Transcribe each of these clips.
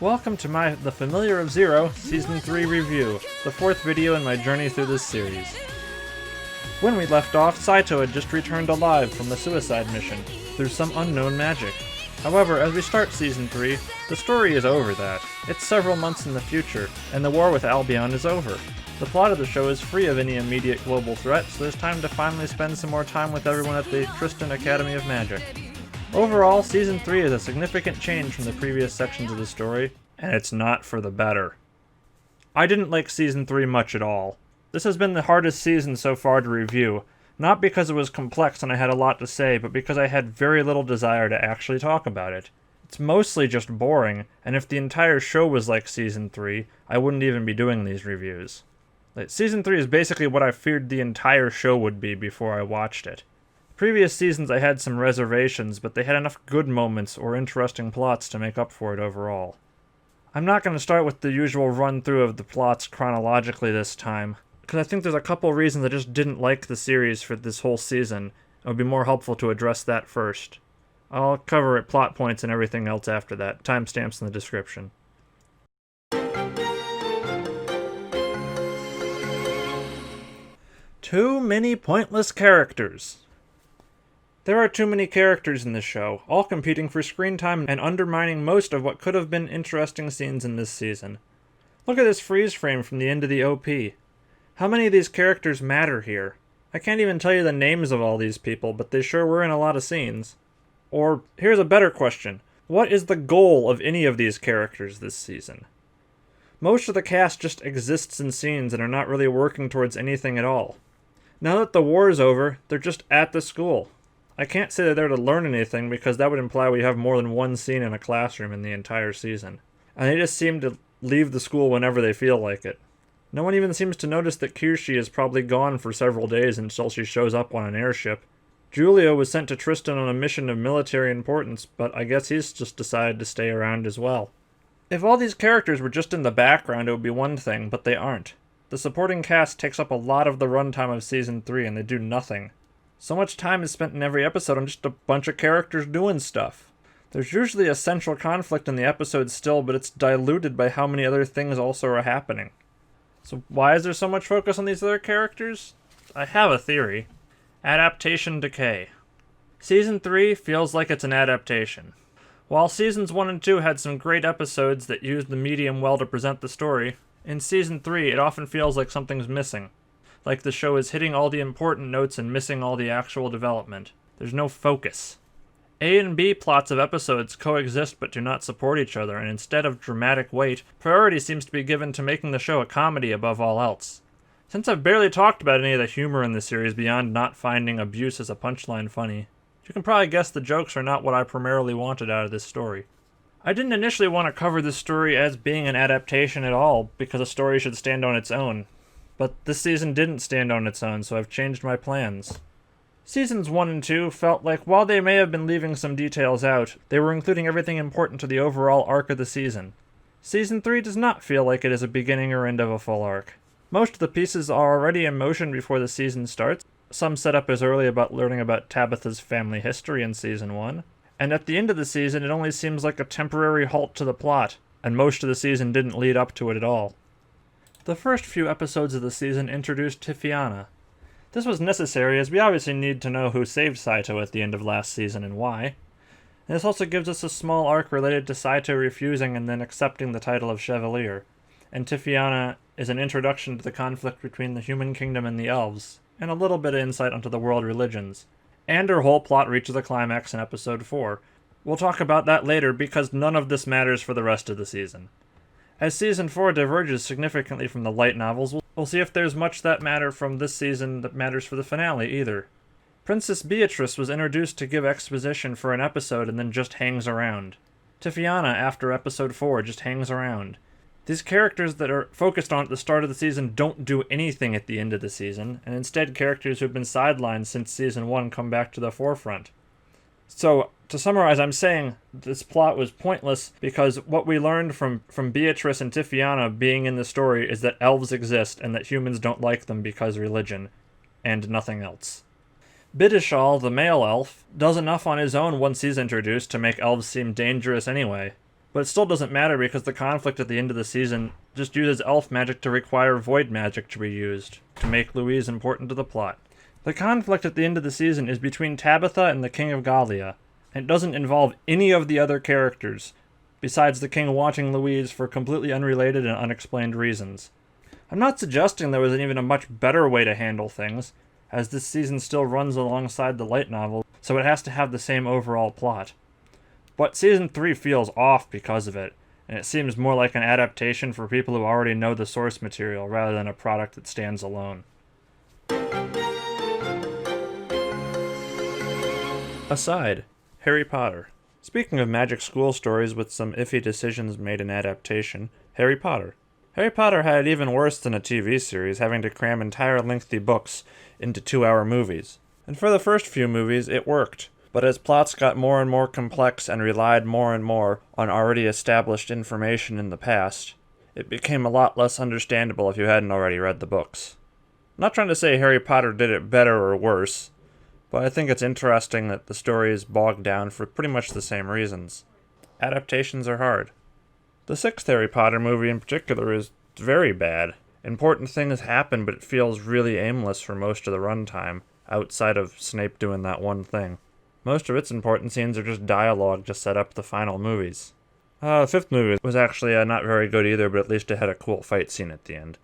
Welcome to my The Familiar of Zero Season 3 review, the fourth video in my journey through this series. When we left off, Saito had just returned alive from the suicide mission, through some unknown magic. However, as we start Season 3, the story is over that. It's several months in the future, and the war with Albion is over. The plot of the show is free of any immediate global threat, so there's time to finally spend some more time with everyone at the Tristan Academy of Magic. Overall, Season 3 is a significant change from the previous sections of the story, and it's not for the better. I didn't like Season 3 much at all. This has been the hardest season so far to review, not because it was complex and I had a lot to say, but because I had very little desire to actually talk about it. It's mostly just boring, and if the entire show was like Season 3, I wouldn't even be doing these reviews. Season 3 is basically what I feared the entire show would be before I watched it. Previous seasons I had some reservations, but they had enough good moments or interesting plots to make up for it overall. I'm not going to start with the usual run-through of the plots chronologically this time, because I think there's a couple reasons I just didn't like the series for this whole season. It would be more helpful to address that first. I'll cover plot points and everything else after that, timestamps in the description. Too many pointless characters. There are too many characters in this show, all competing for screen time and undermining most of what could have been interesting scenes in this season. Look at this freeze frame from the end of the OP. How many of these characters matter here? I can't even tell you the names of all these people, but they sure were in a lot of scenes. Or, here's a better question. What is the goal of any of these characters this season? Most of the cast just exists in scenes and are not really working towards anything at all. Now that the war is over, they're just at the school. I can't say they're there to learn anything because that would imply we have more than one scene in a classroom in the entire season. And they just seem to leave the school whenever they feel like it. No one even seems to notice that Kirshi is probably gone for several days until she shows up on an airship. Julio was sent to Tristan on a mission of military importance, but I guess he's just decided to stay around as well. If all these characters were just in the background, it would be one thing, but they aren't. The supporting cast takes up a lot of the runtime of Season 3 and they do nothing. So much time is spent in every episode on just a bunch of characters doing stuff. There's usually a central conflict in the episode still, but it's diluted by how many other things also are happening. So why is there so much focus on these other characters? I have a theory. Adaptation decay. Season 3 feels like it's an adaptation. While Seasons 1 and 2 had some great episodes that used the medium well to present the story, in Season 3 it often feels like something's missing. Like the show is hitting all the important notes and missing all the actual development. There's no focus. A and B plots of episodes coexist but do not support each other, and instead of dramatic weight, priority seems to be given to making the show a comedy above all else. Since I've barely talked about any of the humor in the series beyond not finding abuse as a punchline funny, you can probably guess the jokes are not what I primarily wanted out of this story. I didn't initially want to cover this story as being an adaptation at all, because a story should stand on its own. But this season didn't stand on its own, so I've changed my plans. Seasons 1 and 2 felt like while they may have been leaving some details out, they were including everything important to the overall arc of the season. Season 3 does not feel like it is a beginning or end of a full arc. Most of the pieces are already in motion before the season starts, some set up as early about learning about Tabitha's family history in Season 1, and at the end of the season it only seems like a temporary halt to the plot, and most of the season didn't lead up to it at all. The first few episodes of the season introduced Tifiana. This was necessary as we obviously need to know who saved Saito at the end of last season and why. And this also gives us a small arc related to Saito refusing and then accepting the title of Chevalier. And Tifiana is an introduction to the conflict between the human kingdom and the elves, and a little bit of insight onto the world religions. And her whole plot reaches a climax in episode 4. We'll talk about that later because none of this matters for the rest of the season. As Season 4 diverges significantly from the light novels, we'll see if there's much that matter from this season that matters for the finale either. Princess Beatrice was introduced to give exposition for an episode and then just hangs around. Tifiana, after episode 4, just hangs around. These characters that are focused on at the start of the season don't do anything at the end of the season, and instead characters who have been sidelined since Season 1 come back to the forefront. So, to summarize, I'm saying this plot was pointless because what we learned from Beatrice and Tifiana being in the story is that elves exist and that humans don't like them because religion, and nothing else. Bidishal, the male elf, does enough on his own once he's introduced to make elves seem dangerous anyway. But it still doesn't matter because the conflict at the end of the season just uses elf magic to require void magic to be used, to make Louise important to the plot. The conflict at the end of the season is between Tabitha and the King of Gallia, and it doesn't involve any of the other characters, besides the king watching Louise for completely unrelated and unexplained reasons. I'm not suggesting there was even a much better way to handle things, as this season still runs alongside the light novel, so it has to have the same overall plot. But Season 3 feels off because of it, and it seems more like an adaptation for people who already know the source material rather than a product that stands alone. Aside, Harry Potter. Speaking of magic school stories with some iffy decisions made in adaptation, Harry Potter. Harry Potter had it even worse than a TV series, having to cram entire lengthy books into 2-hour movies. And for the first few movies, it worked. But as plots got more and more complex and relied more and more on already established information in the past, it became a lot less understandable if you hadn't already read the books. I'm not trying to say Harry Potter did it better or worse, but I think it's interesting that the story is bogged down for pretty much the same reasons. Adaptations are hard. The 6th Harry Potter movie in particular is very bad. Important things happen, but it feels really aimless for most of the runtime, outside of Snape doing that one thing. Most of its important scenes are just dialogue to set up the final movies. The 5th movie was actually not very good either, but at least it had a cool fight scene at the end.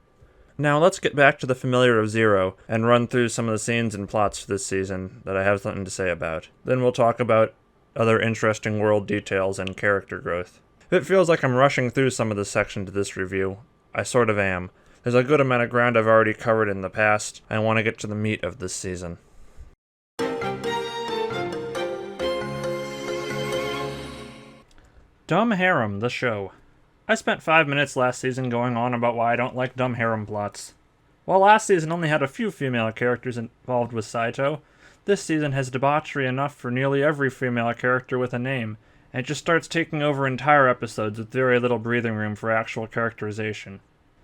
Now let's get back to the familiar of Zero and run through some of the scenes and plots for this season that I have something to say about. Then we'll talk about other interesting world details and character growth. If it feels like I'm rushing through some of this section to this review, I sort of am. There's a good amount of ground I've already covered in the past, and I want to get to the meat of this season. Dumb Harem, the show. I spent 5 minutes last season going on about why I don't like dumb harem plots. While last season only had a few female characters involved with Saito, this season has debauchery enough for nearly every female character with a name, and it just starts taking over entire episodes with very little breathing room for actual characterization.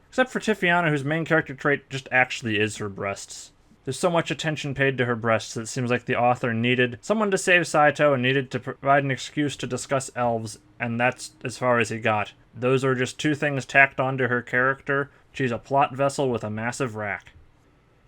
Except for Tiziana, whose main character trait just actually is her breasts. There's so much attention paid to her breasts that it seems like the author needed someone to save Saito and needed to provide an excuse to discuss elves, and that's as far as he got. Those are just 2 things tacked onto her character. She's a plot vessel with a massive rack.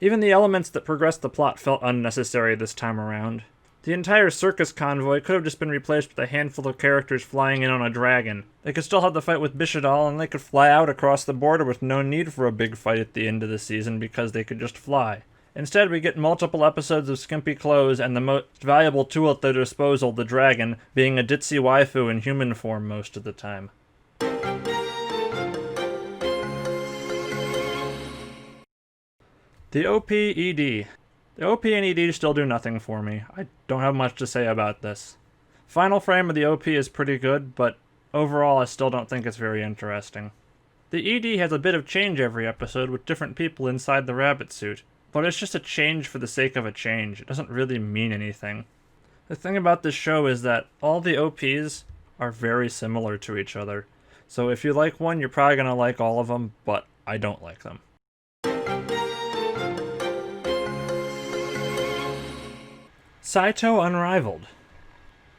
Even the elements that progressed the plot felt unnecessary this time around. The entire circus convoy could have just been replaced with a handful of characters flying in on a dragon. They could still have the fight with Bishadal, and they could fly out across the border with no need for a big fight at the end of the season because they could just fly. Instead, we get multiple episodes of skimpy clothes and the most valuable tool at their disposal, the dragon, being a ditzy waifu in human form most of the time. The OP-ED. The OP and ED still do nothing for me. I don't have much to say about this. Final frame of the OP is pretty good, but overall I still don't think it's very interesting. The ED has a bit of change every episode with different people inside the rabbit suit. But it's just a change for the sake of a change. It doesn't really mean anything. The thing about this show is that all the OPs are very similar to each other. So if you like one, you're probably going to like all of them, but I don't like them. Saito Unrivaled.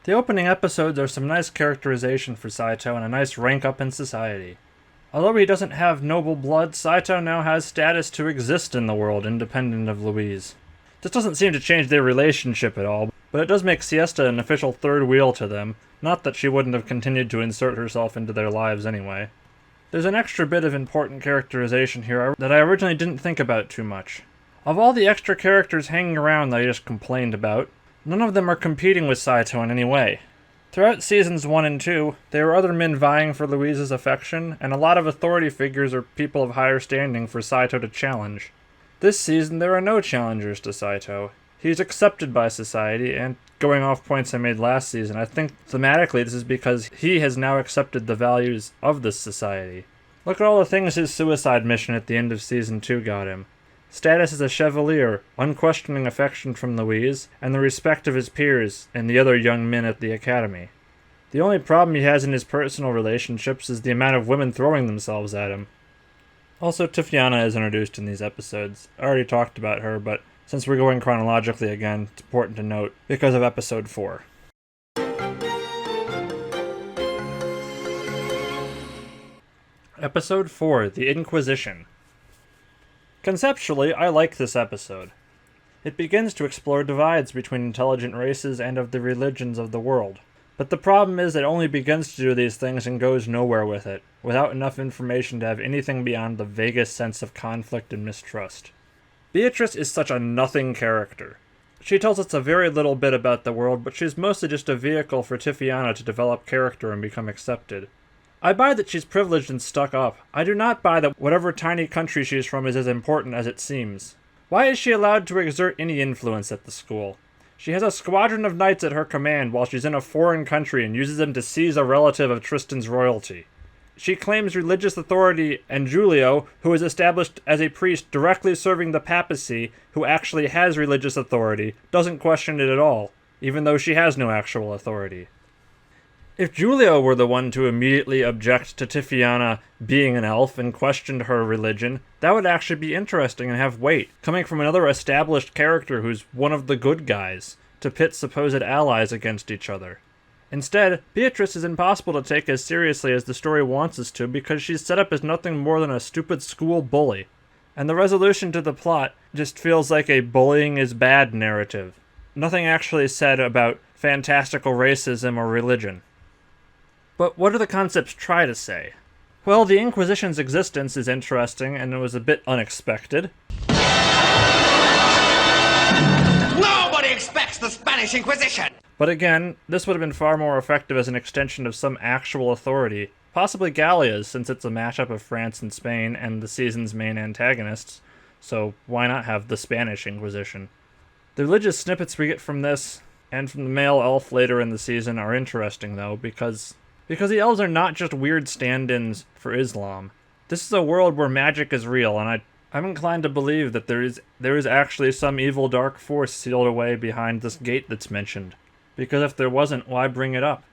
The opening episodes are some nice characterization for Saito and a nice rank up in society. Although he doesn't have noble blood, Saito now has status to exist in the world, independent of Louise. This doesn't seem to change their relationship at all, but it does make Siesta an official third wheel to them, not that she wouldn't have continued to insert herself into their lives anyway. There's an extra bit of important characterization here that I originally didn't think about too much. Of all the extra characters hanging around that I just complained about, none of them are competing with Saito in any way. Throughout seasons 1 and 2, there were other men vying for Louise's affection, and a lot of authority figures or people of higher standing for Saito to challenge. This season, there are no challengers to Saito. He's accepted by society, and going off points I made last season, I think thematically this is because he has now accepted the values of this society. Look at all the things his suicide mission at the end of season 2 got him. Status as a chevalier, unquestioning affection from Louise, and the respect of his peers and the other young men at the academy. The only problem he has in his personal relationships is the amount of women throwing themselves at him. Also, Tiziana is introduced in these episodes. I already talked about her, but since we're going chronologically again, it's important to note because of episode 4. Episode 4, The Inquisition. Conceptually, I like this episode. It begins to explore divides between intelligent races and of the religions of the world. But the problem is it only begins to do these things and goes nowhere with it, without enough information to have anything beyond the vaguest sense of conflict and mistrust. Beatrice is such a nothing character. She tells us a very little bit about the world, but she's mostly just a vehicle for Tifiana to develop character and become accepted. I buy that she's privileged and stuck up. I do not buy that whatever tiny country she's from is as important as it seems. Why is she allowed to exert any influence at the school? She has a squadron of knights at her command while she's in a foreign country and uses them to seize a relative of Tristan's royalty. She claims religious authority, and Giulio, who is established as a priest directly serving the papacy, who actually has religious authority, doesn't question it at all, even though she has no actual authority. If Giulio were the one to immediately object to Tifiana being an elf and questioned her religion, that would actually be interesting and have weight, coming from another established character who's one of the good guys, to pit supposed allies against each other. Instead, Beatrice is impossible to take as seriously as the story wants us to because she's set up as nothing more than a stupid school bully. And the resolution to the plot just feels like a bullying is bad narrative. Nothing actually said about fantastical racism or religion. But what do the concepts try to say? Well, the Inquisition's existence is interesting, and it was a bit unexpected. Nobody expects the Spanish Inquisition! But again, this would have been far more effective as an extension of some actual authority, possibly Gallia's, since it's a mashup of France and Spain and the season's main antagonists, so why not have the Spanish Inquisition? The religious snippets we get from this, and from the male elf later in the season, are interesting though, because the elves are not just weird stand-ins for Islam. This is a world where magic is real, and I'm inclined to believe that there is actually some evil dark force sealed away behind this gate that's mentioned. Because if there wasn't, why bring it up?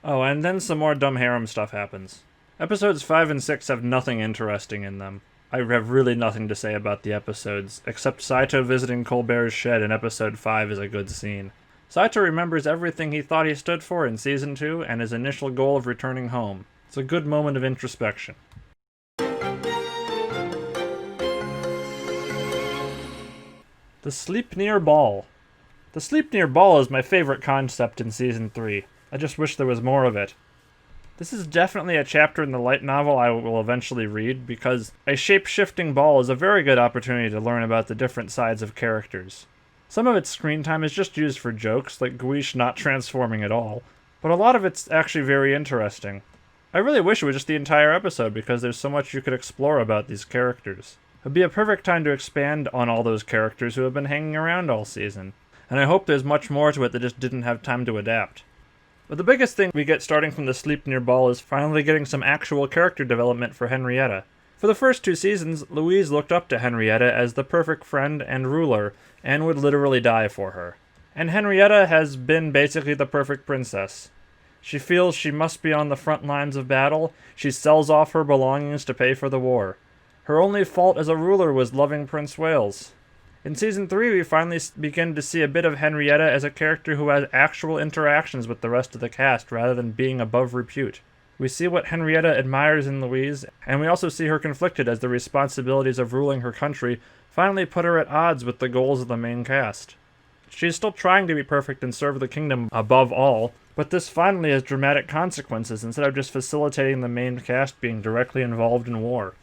Oh, and then some more dumb harem stuff happens. Episodes 5 and 6 have nothing interesting in them. I have really nothing to say about the episodes, except Saito visiting Colbert's shed in episode 5 is a good scene. Saito remembers everything he thought he stood for in Season 2 and his initial goal of returning home. It's a good moment of introspection. The Sleipnir Ball. The Sleipnir Ball is my favorite concept in Season 3. I just wish there was more of it. This is definitely a chapter in the light novel I will eventually read, because a shape-shifting ball is a very good opportunity to learn about the different sides of characters. Some of its screen time is just used for jokes, like Guiche not transforming at all, but a lot of it's actually very interesting. I really wish it was just the entire episode, because there's so much you could explore about these characters. It would be a perfect time to expand on all those characters who have been hanging around all season, and I hope there's much more to it that just didn't have time to adapt. But the biggest thing we get starting from the Sleipnir Ball is finally getting some actual character development for Henrietta. For the first 2 seasons, Louise looked up to Henrietta as the perfect friend and ruler, and would literally die for her. And Henrietta has been basically the perfect princess. She feels she must be on the front lines of battle, she sells off her belongings to pay for the war. Her only fault as a ruler was loving Prince Wales. In Season 3, we finally begin to see a bit of Henrietta as a character who has actual interactions with the rest of the cast rather than being above repute. We see what Henrietta admires in Louise, and we also see her conflicted as the responsibilities of ruling her country finally put her at odds with the goals of the main cast. She's still trying to be perfect and serve the kingdom above all, but this finally has dramatic consequences instead of just facilitating the main cast being directly involved in war.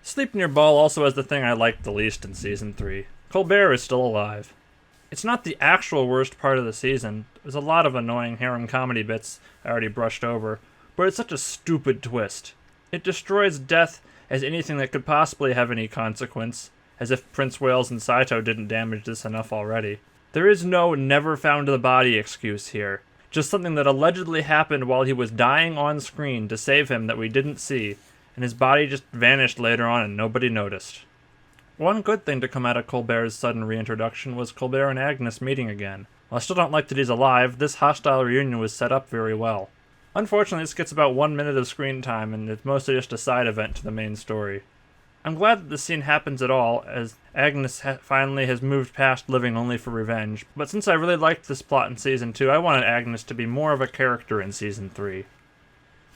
Sleipnir Ball also has the thing I liked the least in Season 3. Colbert is still alive. It's not the actual worst part of the season. There's a lot of annoying harem comedy bits I already brushed over, but it's such a stupid twist. It destroys death as anything that could possibly have any consequence, as if Prince Wales and Saito didn't damage this enough already. There is no never found the body excuse here, just something that allegedly happened while he was dying on screen to save him that we didn't see, and his body just vanished later on and nobody noticed. One good thing to come out of Colbert's sudden reintroduction was Colbert and Agnes meeting again. While I still don't like that he's alive, this hostile reunion was set up very well. Unfortunately, this gets about 1 minute of screen time, and it's mostly just a side event to the main story. I'm glad that this scene happens at all, as Agnes finally has moved past living only for revenge, but since I really liked this plot in Season 2, I wanted Agnes to be more of a character in Season 3.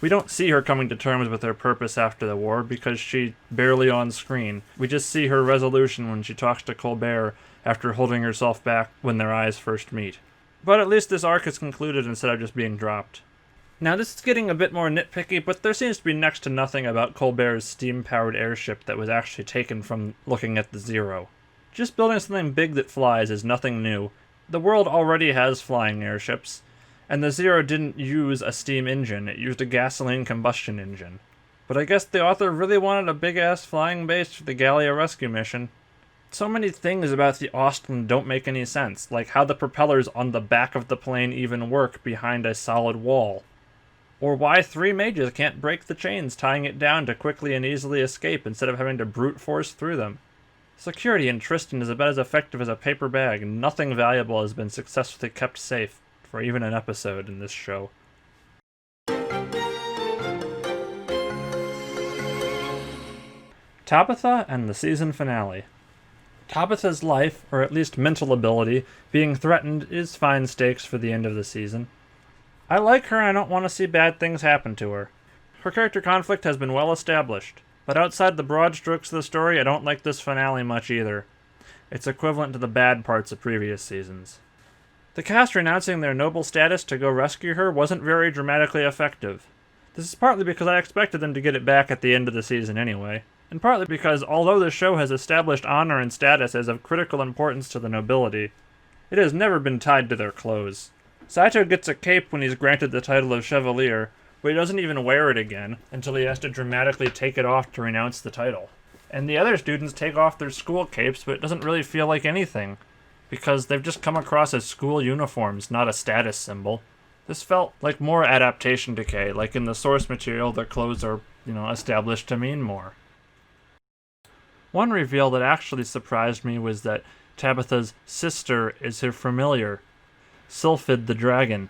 We don't see her coming to terms with her purpose after the war because she's barely on screen. We just see her resolution when she talks to Colbert after holding herself back when their eyes first meet. But at least this arc is concluded instead of just being dropped. Now this is getting a bit more nitpicky, but there seems to be next to nothing about Colbert's steam-powered airship that was actually taken from looking at the Zero. Just building something big that flies is nothing new. The world already has flying airships, and the Zero didn't use a steam engine, it used a gasoline combustion engine. But I guess the author really wanted a big-ass flying base for the Gallia rescue mission. So many things about the Austin don't make any sense, like how the propellers on the back of the plane even work behind a solid wall. Or why 3 mages can't break the chains tying it down to quickly and easily escape instead of having to brute force through them. Security in Tristan is about as effective as a paper bag, and nothing valuable has been successfully kept safe for even an episode in this show. Tabitha and the season finale. Tabitha's life, or at least mental ability, being threatened is fine stakes for the end of the season. I like her and I don't want to see bad things happen to her. Her character conflict has been well established, but outside the broad strokes of the story, I don't like this finale much either. It's equivalent to the bad parts of previous seasons. The cast renouncing their noble status to go rescue her wasn't very dramatically effective. This is partly because I expected them to get it back at the end of the season anyway, and partly because although the show has established honor and status as of critical importance to the nobility, it has never been tied to their clothes. Saito gets a cape when he's granted the title of Chevalier, but he doesn't even wear it again until he has to dramatically take it off to renounce the title. And the other students take off their school capes, but it doesn't really feel like anything, because they've just come across as school uniforms, not a status symbol. This felt like more adaptation decay, like in the source material their clothes are, established to mean more. One reveal that actually surprised me was that Tabitha's sister is her familiar, Sylphid the dragon.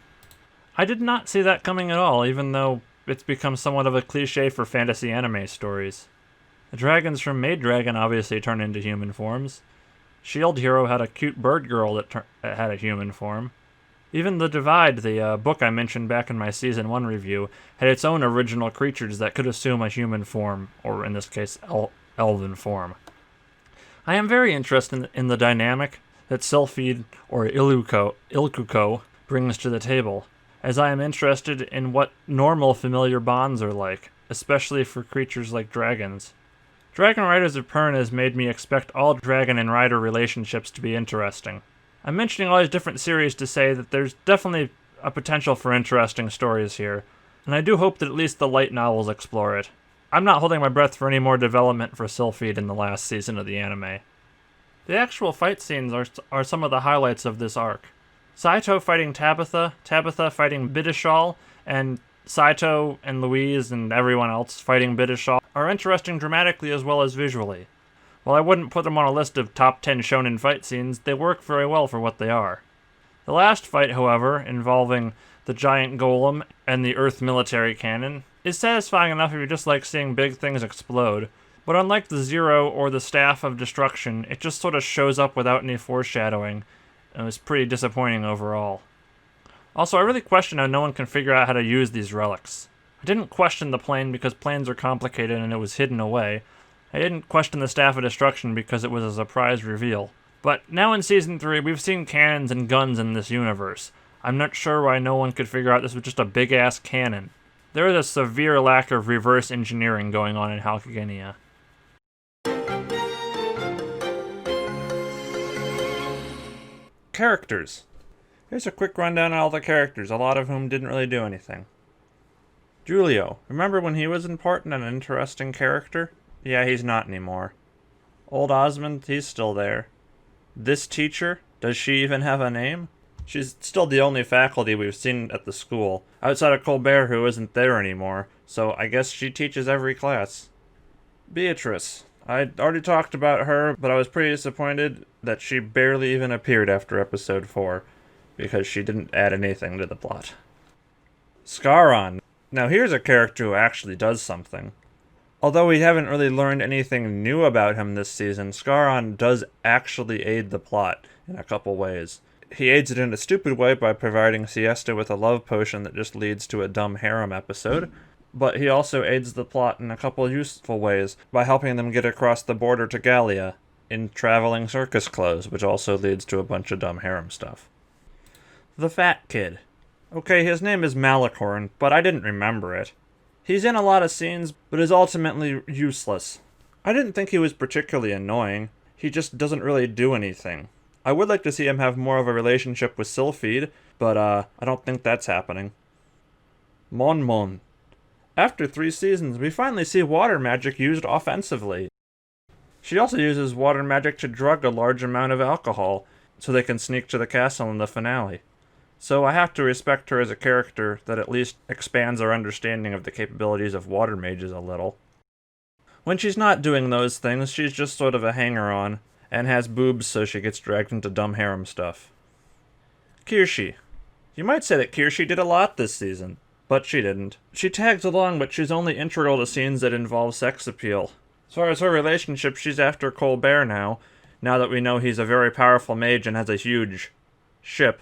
I did not see that coming at all, even though it's become somewhat of a cliche for fantasy anime stories. The dragons from Maid Dragon obviously turn into human forms. Shield Hero had a cute bird girl that had a human form. Even The Divide, the book I mentioned back in my Season 1 review, had its own original creatures that could assume a human form, or in this case, elven form. I am very interested in the dynamic that Sylphid, or Ilkuko, brings to the table, as I am interested in what normal familiar bonds are like, especially for creatures like dragons. Dragon Riders of Pern has made me expect all dragon and rider relationships to be interesting. I'm mentioning all these different series to say that there's definitely a potential for interesting stories here, and I do hope that at least the light novels explore it. I'm not holding my breath for any more development for Sylphid in the last season of the anime. The actual fight scenes are some of the highlights of this arc. Saito fighting Tabitha, Tabitha fighting Bidishal, and Saito and Louise and everyone else fighting Bidishal are interesting dramatically as well as visually. While I wouldn't put them on a list of top 10 shonen fight scenes, they work very well for what they are. The last fight, however, involving the giant golem and the Earth military cannon, is satisfying enough if you just like seeing big things explode, but unlike the Zero or the Staff of Destruction, it just sort of shows up without any foreshadowing, and it was pretty disappointing overall. Also, I really question how no one can figure out how to use these relics. I didn't question the plane because planes are complicated and it was hidden away. I didn't question the Staff of Destruction because it was a surprise reveal. But now in Season 3, we've seen cannons and guns in this universe. I'm not sure why no one could figure out this was just a big-ass cannon. There is a severe lack of reverse engineering going on in Halkagenia. Characters. Here's a quick rundown on all the characters, a lot of whom didn't really do anything. Julio. Remember when he was important and an interesting character? Yeah, he's not anymore. Old Osmond, he's still there. This teacher, does she even have a name? She's still the only faculty we've seen at the school, outside of Colbert who isn't there anymore, so I guess she teaches every class. Beatrice. I'd already talked about her, but I was pretty disappointed that she barely even appeared after episode 4, because she didn't add anything to the plot. Scaron. Now here's a character who actually does something. Although we haven't really learned anything new about him this season, Scaron does actually aid the plot in a couple ways. He aids it in a stupid way by providing Siesta with a love potion that just leads to a dumb harem episode, but he also aids the plot in a couple useful ways by helping them get across the border to Gallia in traveling circus clothes, which also leads to a bunch of dumb harem stuff. The Fat Kid. Okay, his name is Malicorn, but I didn't remember it. He's in a lot of scenes, but is ultimately useless. I didn't think he was particularly annoying. He just doesn't really do anything. I would like to see him have more of a relationship with Sylphide, but I don't think that's happening. Mon Mon. After 3 seasons, we finally see water magic used offensively. She also uses water magic to drug a large amount of alcohol, so they can sneak to the castle in the finale. So I have to respect her as a character that at least expands our understanding of the capabilities of water mages a little. When she's not doing those things, she's just sort of a hanger-on, and has boobs so she gets dragged into dumb harem stuff. Kirshi. You might say that Kirshi did a lot this season, but she didn't. She tags along, but she's only integral to scenes that involve sex appeal. As far as her relationship, she's after Colbert now that we know he's a very powerful mage and has a huge ship.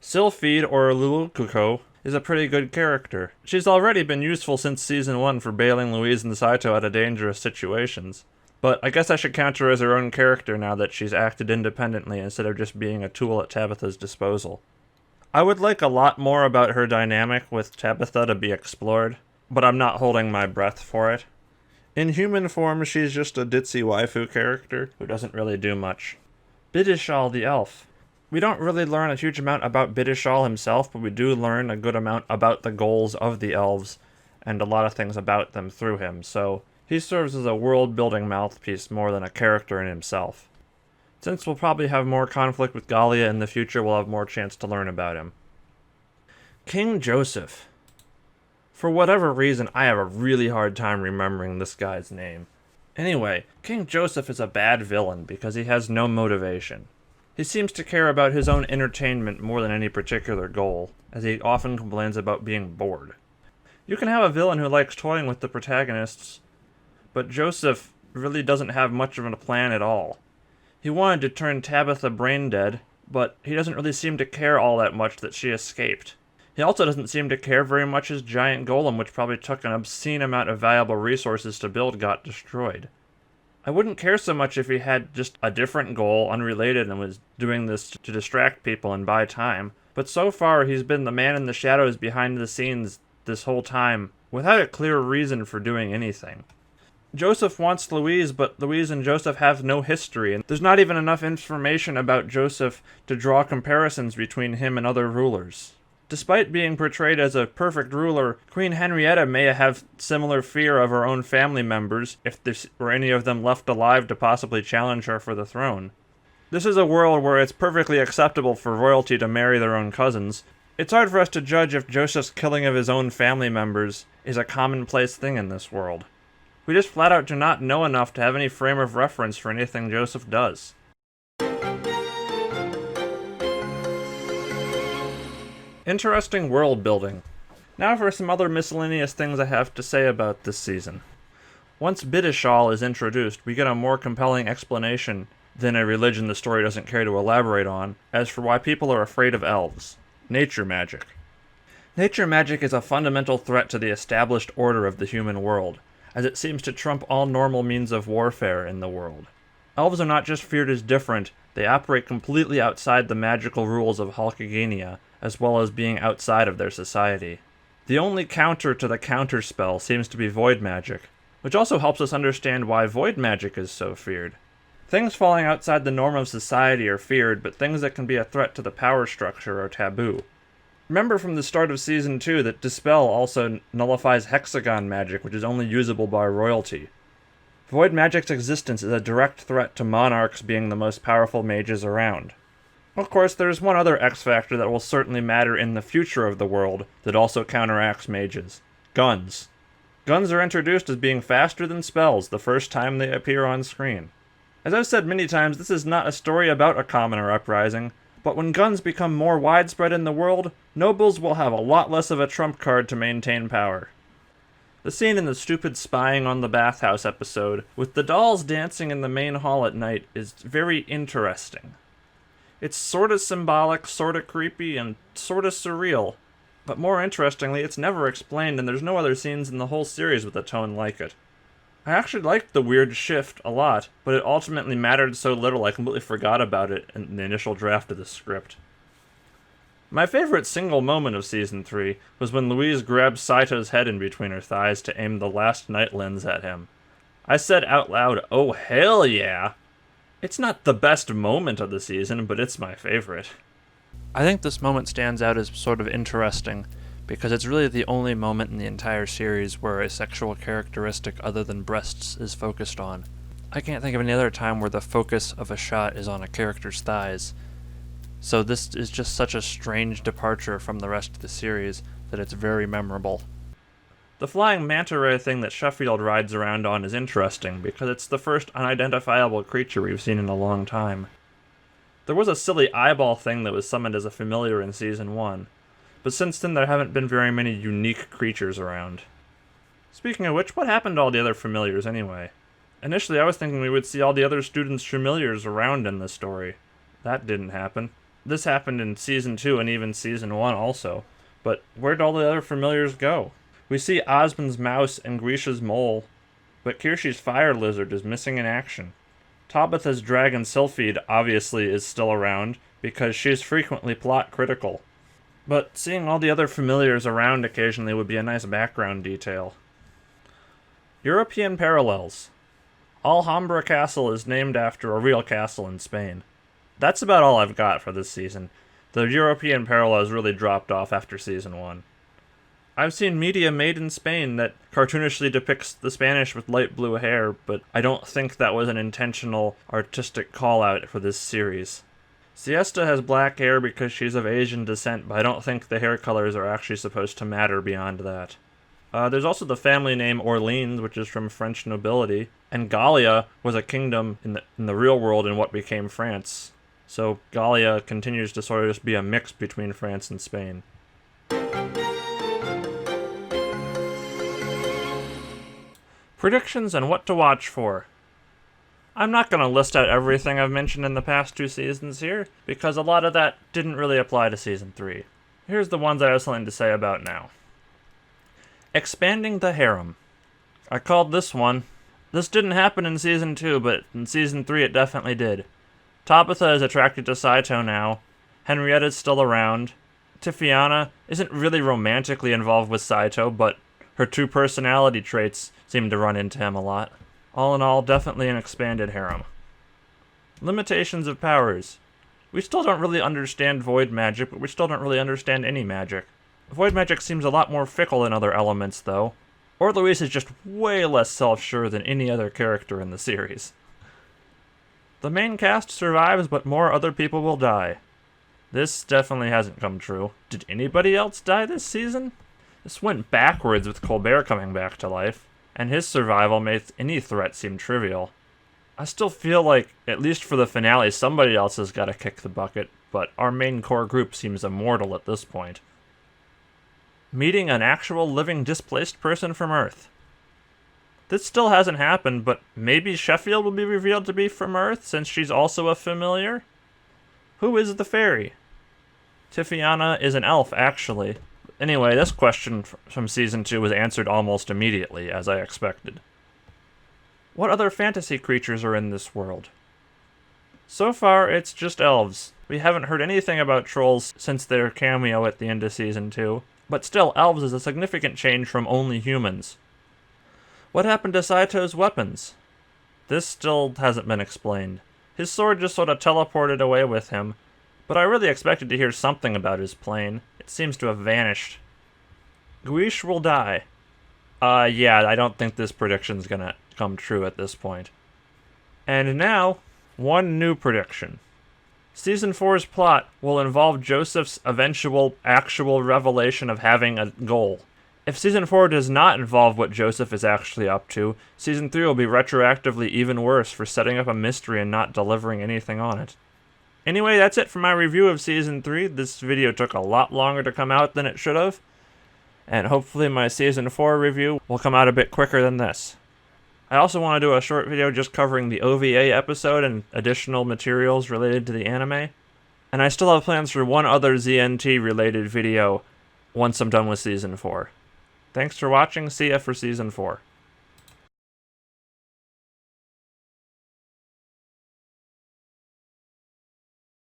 Sylphide, or Lulukuko, is a pretty good character. She's already been useful since Season 1 for bailing Louise and Saito out of dangerous situations. But I guess I should count her as her own character now that she's acted independently instead of just being a tool at Tabitha's disposal. I would like a lot more about her dynamic with Tabitha to be explored, but I'm not holding my breath for it. In human form, she's just a ditzy waifu character who doesn't really do much. Bidishal the elf. We don't really learn a huge amount about Bidishal himself, but we do learn a good amount about the goals of the elves, and a lot of things about them through him, so he serves as a world-building mouthpiece more than a character in himself. Since we'll probably have more conflict with Gallia in the future, we'll have more chance to learn about him. King Joseph. For whatever reason, I have a really hard time remembering this guy's name. Anyway, King Joseph is a bad villain because he has no motivation. He seems to care about his own entertainment more than any particular goal, as he often complains about being bored. You can have a villain who likes toying with the protagonists, but Joseph really doesn't have much of a plan at all. He wanted to turn Tabitha brain dead, but he doesn't really seem to care all that much that she escaped. He also doesn't seem to care very much his giant golem, which probably took an obscene amount of valuable resources to build, got destroyed. I wouldn't care so much if he had just a different goal, unrelated, and was doing this to distract people and buy time. But so far, he's been the man in the shadows behind the scenes this whole time, without a clear reason for doing anything. Joseph wants Louise, but Louise and Joseph have no history, and there's not even enough information about Joseph to draw comparisons between him and other rulers. Despite being portrayed as a perfect ruler, Queen Henrietta may have similar fear of her own family members if there were any of them left alive to possibly challenge her for the throne. This is a world where it's perfectly acceptable for royalty to marry their own cousins. It's hard for us to judge if Joseph's killing of his own family members is a commonplace thing in this world. We just flat out do not know enough to have any frame of reference for anything Joseph does. Interesting world building. Now for some other miscellaneous things I have to say about this season. Once Bidishal is introduced, we get a more compelling explanation than a religion the story doesn't care to elaborate on, as for why people are afraid of elves. Nature magic. Nature magic is a fundamental threat to the established order of the human world, as it seems to trump all normal means of warfare in the world. Elves are not just feared as different, they operate completely outside the magical rules of Halkagenia, as well as being outside of their society. The only counter to the counterspell seems to be void magic, which also helps us understand why void magic is so feared. Things falling outside the norm of society are feared, but things that can be a threat to the power structure are taboo. Remember from the start of Season 2 that Dispel also nullifies hexagon magic, which is only usable by royalty. Void magic's existence is a direct threat to monarchs being the most powerful mages around. Of course, there's one other X-factor that will certainly matter in the future of the world that also counteracts mages. Guns. Guns are introduced as being faster than spells the first time they appear on screen. As I've said many times, this is not a story about a commoner uprising, but when guns become more widespread in the world, nobles will have a lot less of a trump card to maintain power. The scene in the stupid spying on the bathhouse episode, with the dolls dancing in the main hall at night, is very interesting. It's sorta symbolic, sorta creepy, and sorta surreal. But more interestingly, it's never explained, and there's no other scenes in the whole series with a tone like it. I actually liked the weird shift a lot, but it ultimately mattered so little I completely forgot about it in the initial draft of the script. My favorite single moment of Season 3 was when Louise grabbed Saito's head in between her thighs to aim the last night lens at him. I said out loud, "Oh hell yeah!" It's not the best moment of the season, but it's my favorite. I think this moment stands out as sort of interesting, because it's really the only moment in the entire series where a sexual characteristic other than breasts is focused on. I can't think of any other time where the focus of a shot is on a character's thighs. So this is just such a strange departure from the rest of the series that it's very memorable. The flying manta ray thing that Sheffield rides around on is interesting because it's the first unidentifiable creature we've seen in a long time. There was a silly eyeball thing that was summoned as a familiar in Season 1, but since then there haven't been very many unique creatures around. Speaking of which, what happened to all the other familiars anyway? Initially I was thinking we would see all the other students' familiars around in this story. That didn't happen. This happened in Season 2 and even Season 1 also, but where'd all the other familiars go? We see Osmond's mouse and Grisha's mole, but Kirshi's fire lizard is missing in action. Tabitha's dragon Sylphide obviously is still around, because she's frequently plot critical. But seeing all the other familiars around occasionally would be a nice background detail. European parallels. Alhambra Castle is named after a real castle in Spain. That's about all I've got for this season. The European parallels really dropped off after Season 1. I've seen media made in Spain that cartoonishly depicts the Spanish with light blue hair, but I don't think that was an intentional artistic call-out for this series. Siesta has black hair because she's of Asian descent, but I don't think the hair colors are actually supposed to matter beyond that. There's also the family name Orleans, which is from French nobility, and Gallia was a kingdom in the real world in what became France. So Gallia continues to sort of just be a mix between France and Spain. Predictions and what to watch for. I'm not going to list out everything I've mentioned in the past 2 seasons here, because a lot of that didn't really apply to Season 3. Here's the ones I have something to say about now. Expanding the Harem. I called this one. This didn't happen in Season 2, but in Season 3 it definitely did. Tabitha is attracted to Saito now. Henrietta's still around. Tiziana isn't really romantically involved with Saito, but her 2 personality traits seem to run into him a lot. All in all, definitely an expanded harem. Limitations of powers. We still don't really understand void magic, but we still don't really understand any magic. Void magic seems a lot more fickle than other elements, though. Or Louise is just way less self-sure than any other character in the series. The main cast survives, but more other people will die. This definitely hasn't come true. Did anybody else die this season? This went backwards with Colbert coming back to life, and his survival makes any threat seem trivial. I still feel like, at least for the finale, somebody else has got to kick the bucket, but our main core group seems immortal at this point. Meeting an actual living displaced person from Earth. This still hasn't happened, but maybe Sheffield will be revealed to be from Earth, since she's also a familiar? Who is the fairy? Tiziana is an elf, actually. Anyway, this question from Season 2 was answered almost immediately, as I expected. What other fantasy creatures are in this world? So far, it's just elves. We haven't heard anything about trolls since their cameo at the end of Season 2, but still, elves is a significant change from only humans. What happened to Saito's weapons? This still hasn't been explained. His sword just sort of teleported away with him, but I really expected to hear something about his plane. It seems to have vanished. Guiche will die. Yeah, I don't think this prediction's gonna come true at this point. And now, one new prediction. Season 4's plot will involve Joseph's eventual actual revelation of having a goal. If Season 4 does not involve what Joseph is actually up to, Season 3 will be retroactively even worse for setting up a mystery and not delivering anything on it. Anyway, that's it for my review of Season 3. This video took a lot longer to come out than it should have, and hopefully my Season 4 review will come out a bit quicker than this. I also want to do a short video just covering the OVA episode and additional materials related to the anime, and I still have plans for one other ZNT related video once I'm done with Season 4. Thanks for watching. See ya for Season 4.